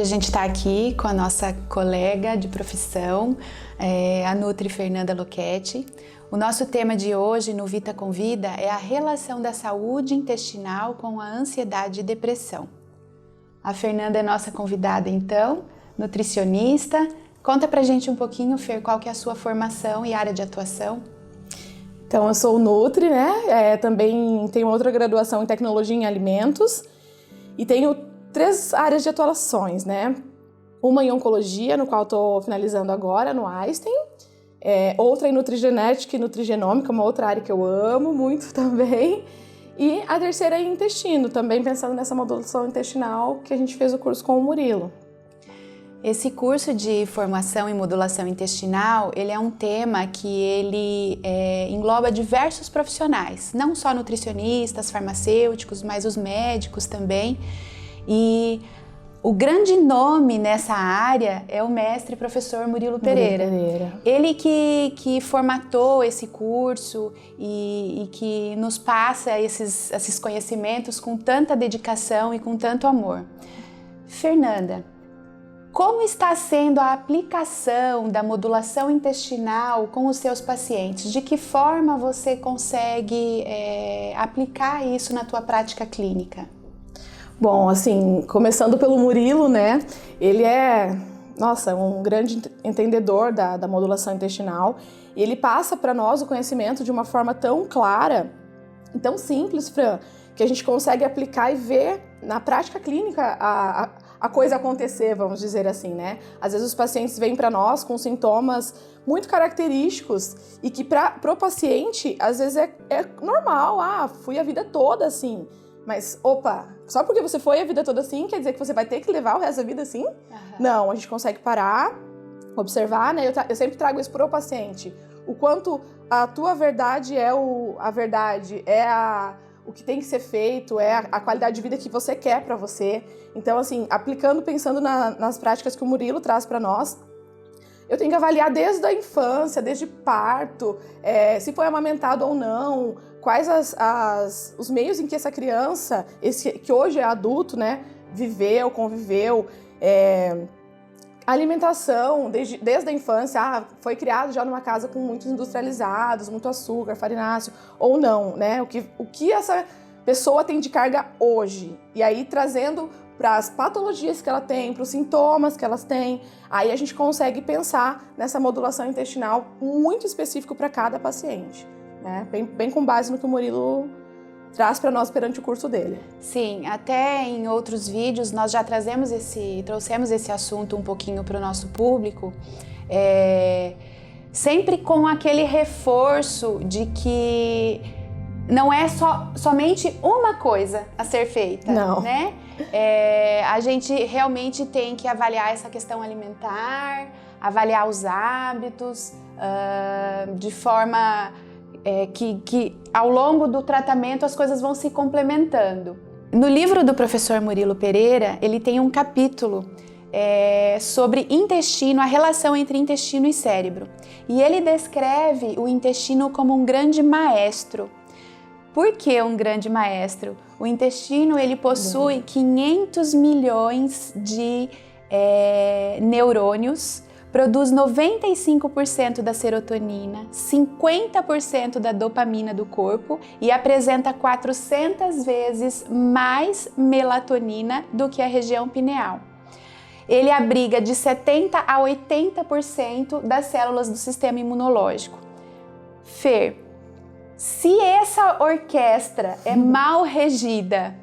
Hoje a gente está aqui com a nossa colega de profissão, a Nutri Fernanda Loquete. O nosso tema de hoje no Vita Convida é a relação da saúde intestinal com a ansiedade e depressão. A Fernanda é nossa convidada então, nutricionista. Conta pra gente um pouquinho, Fer, qual que é a sua formação e área de atuação? Então, eu sou Nutri, né? Também tenho outra graduação em Tecnologia em Alimentos e tenho 3 áreas de atuações, né? Uma em Oncologia, no qual estou finalizando agora, no Einstein. Outra em Nutrigenética e Nutrigenômica, uma outra área que eu amo muito também. E a terceira em Intestino, também pensando nessa modulação intestinal que a gente fez o curso com o Murilo. Esse curso de formação em modulação intestinal, ele é um tema que ele engloba diversos profissionais, não só nutricionistas, farmacêuticos, mas os médicos também. E o grande nome nessa área é o mestre professor Murilo Pereira. Ele que formatou esse curso e que nos passa esses conhecimentos com tanta dedicação e com tanto amor. Fernanda, como está sendo a aplicação da modulação intestinal com os seus pacientes? De que forma você consegue aplicar isso na tua prática clínica? Bom, assim, começando pelo Murilo, né? Ele é, um grande entendedor da modulação intestinal. E ele passa para nós o conhecimento de uma forma tão clara e tão simples, Fran, que a gente consegue aplicar e ver na prática clínica a coisa acontecer, vamos dizer assim, né? Às vezes os pacientes vêm para nós com sintomas muito característicos e que para o paciente, às vezes é normal, fui a vida toda assim. Mas, só porque você foi a vida toda assim, quer dizer que você vai ter que levar o resto da vida assim? Uhum. Não, a gente consegue parar, observar, né? Eu sempre trago isso para o paciente. O quanto a tua verdade é a verdade, o que tem que ser feito, é a qualidade de vida que você quer para você. Então, assim, pensando nas práticas que o Murilo traz para nós, eu tenho que avaliar desde a infância, desde parto, se foi amamentado ou não, quais os meios em que essa criança, que hoje é adulto, né, viveu, conviveu, alimentação, desde a infância, foi criado já numa casa com muitos industrializados, muito açúcar, farináceo, ou não, né? O que essa pessoa tem de carga hoje? E aí, trazendo para as patologias que ela tem, para os sintomas que elas têm, aí a gente consegue pensar nessa modulação intestinal muito específico para cada paciente, né? Bem com base no que o Murilo traz para nós perante o curso dele. Sim, até em outros vídeos nós já trouxemos esse assunto um pouquinho para o nosso público, sempre com aquele reforço de que não é somente uma coisa a ser feita, não, né? A gente realmente tem que avaliar essa questão alimentar, avaliar os hábitos de forma que ao longo do tratamento as coisas vão se complementando. No livro do professor Murilo Pereira, ele tem um capítulo sobre intestino, a relação entre intestino e cérebro. E ele descreve o intestino como um grande maestro. Por que um grande maestro? O intestino ele possui 500 milhões de neurônios, produz 95% da serotonina, 50% da dopamina do corpo e apresenta 400 vezes mais melatonina do que a região pineal. Ele abriga de 70% a 80% das células do sistema imunológico. Fer, se essa orquestra é mal regida,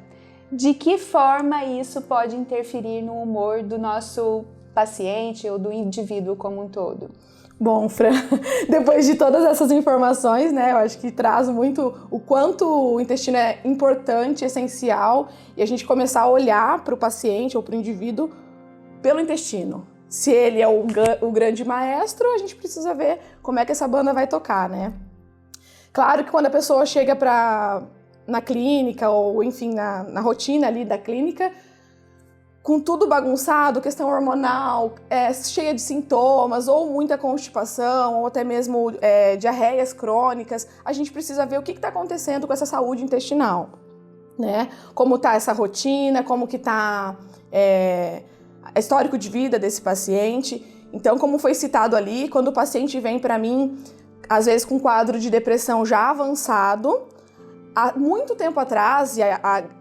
de que forma isso pode interferir no humor do nosso paciente ou do indivíduo como um todo? Bom, Fran, depois de todas essas informações, né, eu acho que traz muito o quanto o intestino é importante, essencial, e a gente começar a olhar para o paciente ou para o indivíduo pelo intestino. Se ele é o grande maestro, a gente precisa ver como é que essa banda vai tocar, né? Claro que quando a pessoa chega na clínica ou, enfim, na rotina ali da clínica, com tudo bagunçado, questão hormonal, cheia de sintomas, ou muita constipação, ou até mesmo diarreias crônicas, a gente precisa ver o que está acontecendo com essa saúde intestinal, né? Como está essa rotina, como que está histórico de vida desse paciente. Então, como foi citado ali, quando o paciente vem para mim, às vezes com quadro de depressão já avançado, há muito tempo atrás, e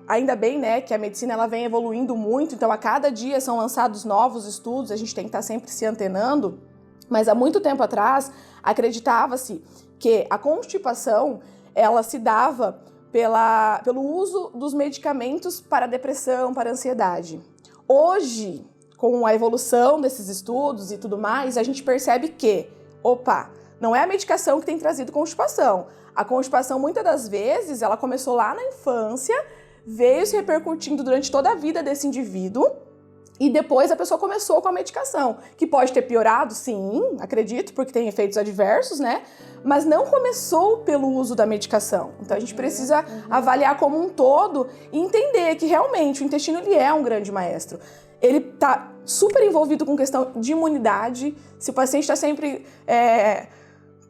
ainda bem, né, que a medicina ela vem evoluindo muito, então a cada dia são lançados novos estudos, a gente tem que estar sempre se antenando, mas há muito tempo atrás acreditava-se que a constipação ela se dava pelo uso dos medicamentos para depressão, para ansiedade. Hoje, com a evolução desses estudos e tudo mais, a gente percebe que, não é a medicação que tem trazido constipação. A constipação, muitas das vezes, ela começou lá na infância, veio se repercutindo durante toda a vida desse indivíduo, e depois a pessoa começou com a medicação, que pode ter piorado, sim, acredito, porque tem efeitos adversos, né? Mas não começou pelo uso da medicação. Então a gente precisa avaliar como um todo e entender que realmente o intestino ele é um grande maestro. Ele está super envolvido com questão de imunidade. Se o paciente está sempre...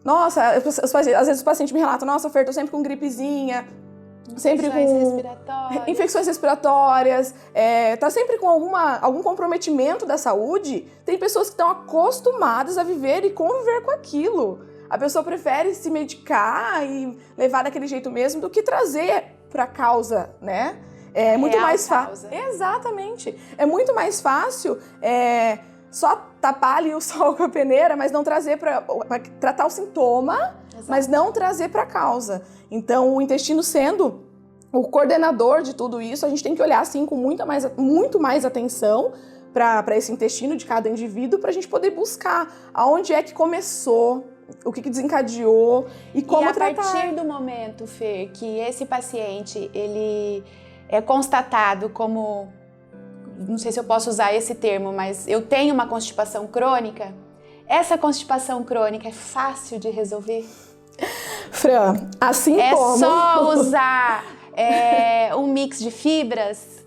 às vezes o paciente me relata, nossa, Fer, tô sempre com gripezinha, sempre com infecções respiratórias, tá sempre com algum comprometimento da saúde. Tem pessoas que estão acostumadas a viver e conviver com aquilo. A pessoa prefere se medicar e levar daquele jeito mesmo do que trazer para a causa, né? É muito mais fácil. Exatamente. É muito mais fácil só tapar ali o sol com a peneira, mas não trazer para tratar o sintoma, mas não trazer para a causa. Então, o intestino sendo o coordenador de tudo isso, a gente tem que olhar assim com muito mais atenção para esse intestino de cada indivíduo, para a gente poder buscar aonde é que começou, o que desencadeou e como tratar. E a partir do momento, Fê, que esse paciente ele é constatado como, não sei se eu posso usar esse termo, mas eu tenho uma constipação crônica, essa constipação crônica é fácil de resolver? Fran, assim como... É só usar um mix de fibras?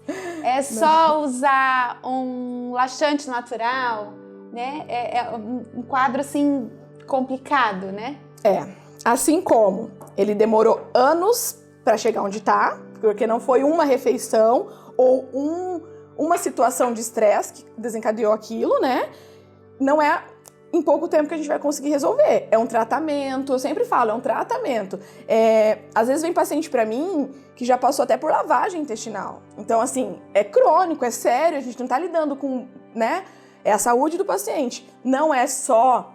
É só usar um laxante natural? Né? É um quadro, assim, complicado, né? Assim como ele demorou anos para chegar onde está, porque não foi uma refeição ou uma situação de estresse que desencadeou aquilo, né? Não é em pouco tempo que a gente vai conseguir resolver. É um tratamento, eu sempre falo, é um tratamento. Às vezes vem paciente para mim que já passou até por lavagem intestinal. Então, assim, é crônico, é sério, a gente não tá lidando com, né? É a saúde do paciente. Não é só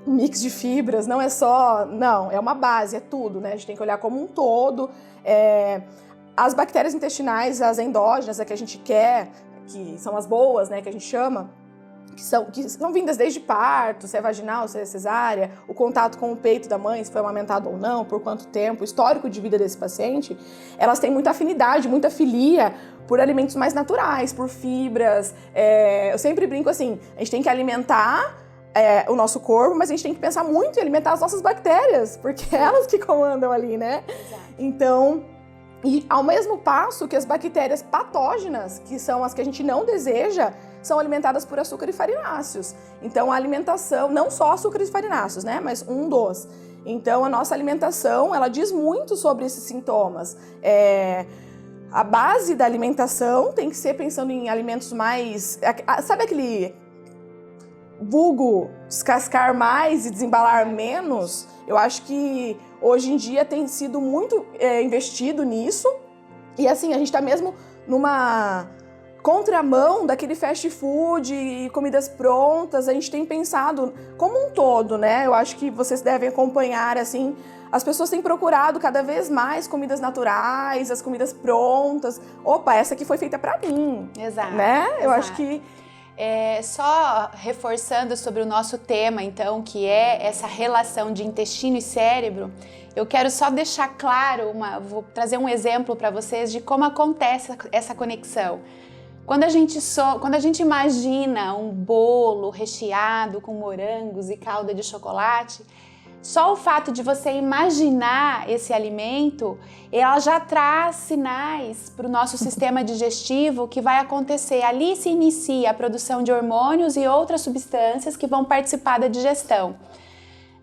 um mix de fibras, não, é uma base, é tudo, né? A gente tem que olhar como um todo. As bactérias intestinais, as endógenas, que a gente quer, que são as boas, né, que a gente chama, que são vindas desde parto, se é vaginal, se é cesárea, o contato com o peito da mãe, se foi amamentado ou não, por quanto tempo, o histórico de vida desse paciente, elas têm muita afinidade, muita filia por alimentos mais naturais, por fibras. Eu sempre brinco assim, a gente tem que alimentar o nosso corpo, mas a gente tem que pensar muito em alimentar as nossas bactérias, porque é elas que comandam ali, né? Exato. Então, e ao mesmo passo que as bactérias patógenas, que são as que a gente não deseja, são alimentadas por açúcar e farináceos. Então, a alimentação, não só açúcares e farináceos, né? Mas um dos. Então, a nossa alimentação, ela diz muito sobre esses sintomas. A base da alimentação tem que ser pensando em alimentos mais... Sabe aquele vulgo descascar mais e desembalar menos? Eu acho que hoje em dia tem sido muito investido nisso. E assim, a gente está mesmo numa contramão daquele fast food e comidas prontas. A gente tem pensado como um todo, né? Eu acho que vocês devem acompanhar, assim, as pessoas têm procurado cada vez mais comidas naturais, as comidas prontas. Opa, essa aqui foi feita para mim. Exato. Né? Eu exato. acho que... Só reforçando sobre o nosso tema, então, que é essa relação de intestino e cérebro, eu quero só deixar claro, vou trazer um exemplo para vocês de como acontece essa conexão. Quando a gente imagina um bolo recheado com morangos e calda de chocolate, só o fato de você imaginar esse alimento, ela já traz sinais para o nosso sistema digestivo que vai acontecer. Ali se inicia a produção de hormônios e outras substâncias que vão participar da digestão.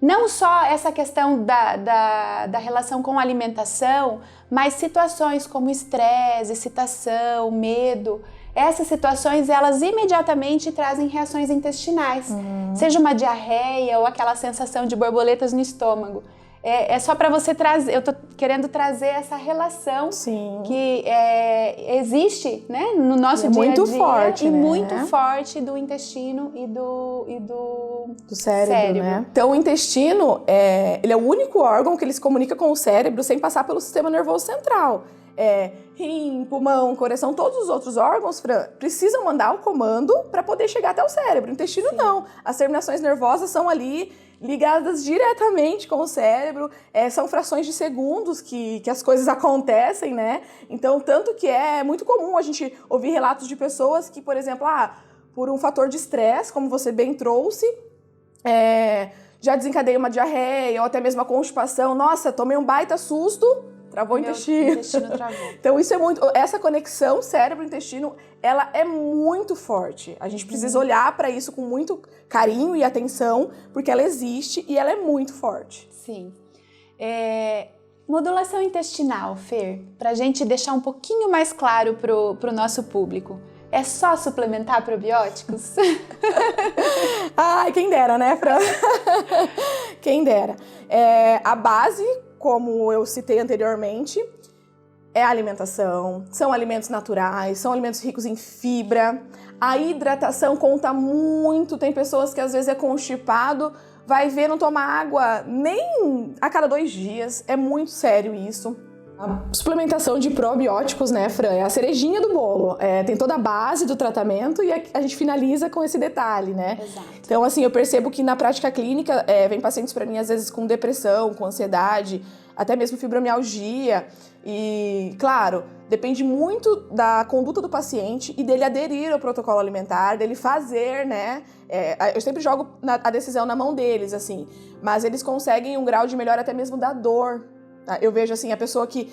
Não só essa questão da relação com a alimentação, mas situações como estresse, excitação, medo, essas situações, elas imediatamente trazem reações intestinais. Seja uma diarreia ou aquela sensação de borboletas no estômago. É só para você trazer, eu tô querendo trazer essa relação Sim. que existe, né, no nosso dia a dia. Muito forte, e né? muito forte do intestino e do cérebro, né? Então o intestino, ele é o único órgão que ele se comunica com o cérebro sem passar pelo sistema nervoso central. Rim, pulmão, coração, todos os outros órgãos, Fran, precisam mandar o comando para poder chegar até o cérebro. O intestino não. As terminações nervosas são ali ligadas diretamente com o cérebro, são frações de segundos que as coisas acontecem, né? Então, tanto que é muito comum a gente ouvir relatos de pessoas que, por exemplo, por um fator de estresse, como você bem trouxe, já desencadeia uma diarreia ou até mesmo a constipação. Nossa, tomei um baita susto, travou o intestino. O intestino travou. Então isso é muito... Essa conexão cérebro-intestino, ela é muito forte. A gente precisa olhar para isso com muito carinho e atenção, porque ela existe e ela é muito forte. Sim. Modulação intestinal, Fer, pra gente deixar um pouquinho mais claro pro nosso público. É só suplementar probióticos? Ai, quem dera, né, Fran? Quem dera. A base, como eu citei anteriormente, é a alimentação, são alimentos naturais, são alimentos ricos em fibra. A hidratação conta muito, tem pessoas que às vezes é constipado, vai ver, não toma água nem a cada 2 dias, é muito sério isso. A suplementação de probióticos, né, Fran, é a cerejinha do bolo. Tem toda a base do tratamento e a gente finaliza com esse detalhe, né? Exato. Então, assim, eu percebo que na prática clínica, vem pacientes para mim, às vezes, com depressão, com ansiedade, até mesmo fibromialgia. E, claro, depende muito da conduta do paciente e dele aderir ao protocolo alimentar, dele fazer, né? Eu sempre jogo a decisão na mão deles, assim. Mas eles conseguem um grau de melhora até mesmo da dor. Eu vejo assim, a pessoa que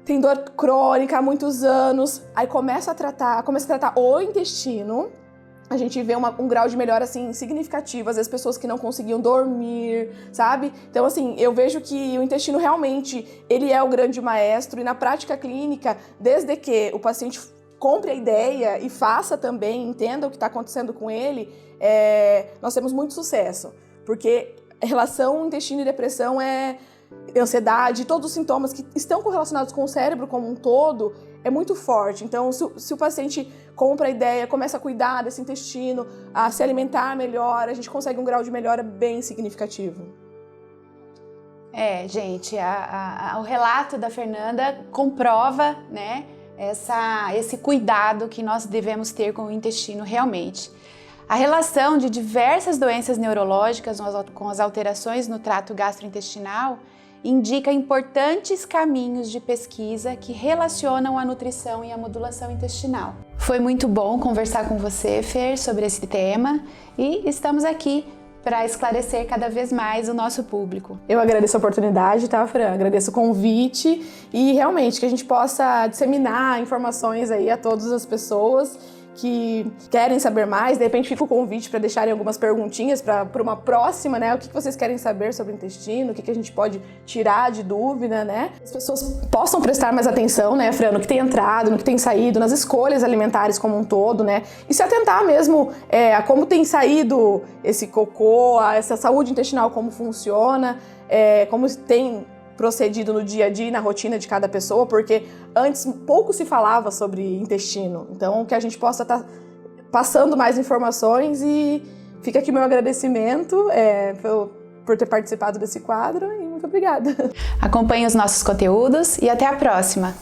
tem dor crônica há muitos anos, aí começa a tratar o intestino, a gente vê um grau de melhora assim significativo, às vezes pessoas que não conseguiam dormir, sabe? Então assim, eu vejo que o intestino realmente, ele é o grande maestro e na prática clínica, desde que o paciente compre a ideia e faça também, entenda o que está acontecendo com ele, nós temos muito sucesso, porque a relação intestino e depressão ansiedade, todos os sintomas que estão correlacionados com o cérebro como um todo, é muito forte. Então, se o paciente compra a ideia, começa a cuidar desse intestino, a se alimentar melhor, a gente consegue um grau de melhora bem significativo. Gente, o relato da Fernanda comprova, né, esse cuidado que nós devemos ter com o intestino realmente. A relação de diversas doenças neurológicas com as alterações no trato gastrointestinal indica importantes caminhos de pesquisa que relacionam a nutrição e a modulação intestinal. Foi muito bom conversar com você, Fer, sobre esse tema e estamos aqui para esclarecer cada vez mais o nosso público. Eu agradeço a oportunidade, tá, Fran? Agradeço o convite e realmente que a gente possa disseminar informações aí a todas as pessoas que querem saber mais, de repente fica o convite para deixarem algumas perguntinhas para uma próxima, né? O que vocês querem saber sobre o intestino, o que a gente pode tirar de dúvida, né? As pessoas possam prestar mais atenção, né, Fran, no que tem entrado, no que tem saído, nas escolhas alimentares como um todo, né? E se atentar mesmo a como tem saído esse cocô, a essa saúde intestinal, como funciona, como tem procedido no dia a dia e na rotina de cada pessoa, porque antes pouco se falava sobre intestino. Então, que a gente possa estar passando mais informações e fica aqui meu agradecimento por ter participado desse quadro e muito obrigada. Acompanhe os nossos conteúdos e até a próxima!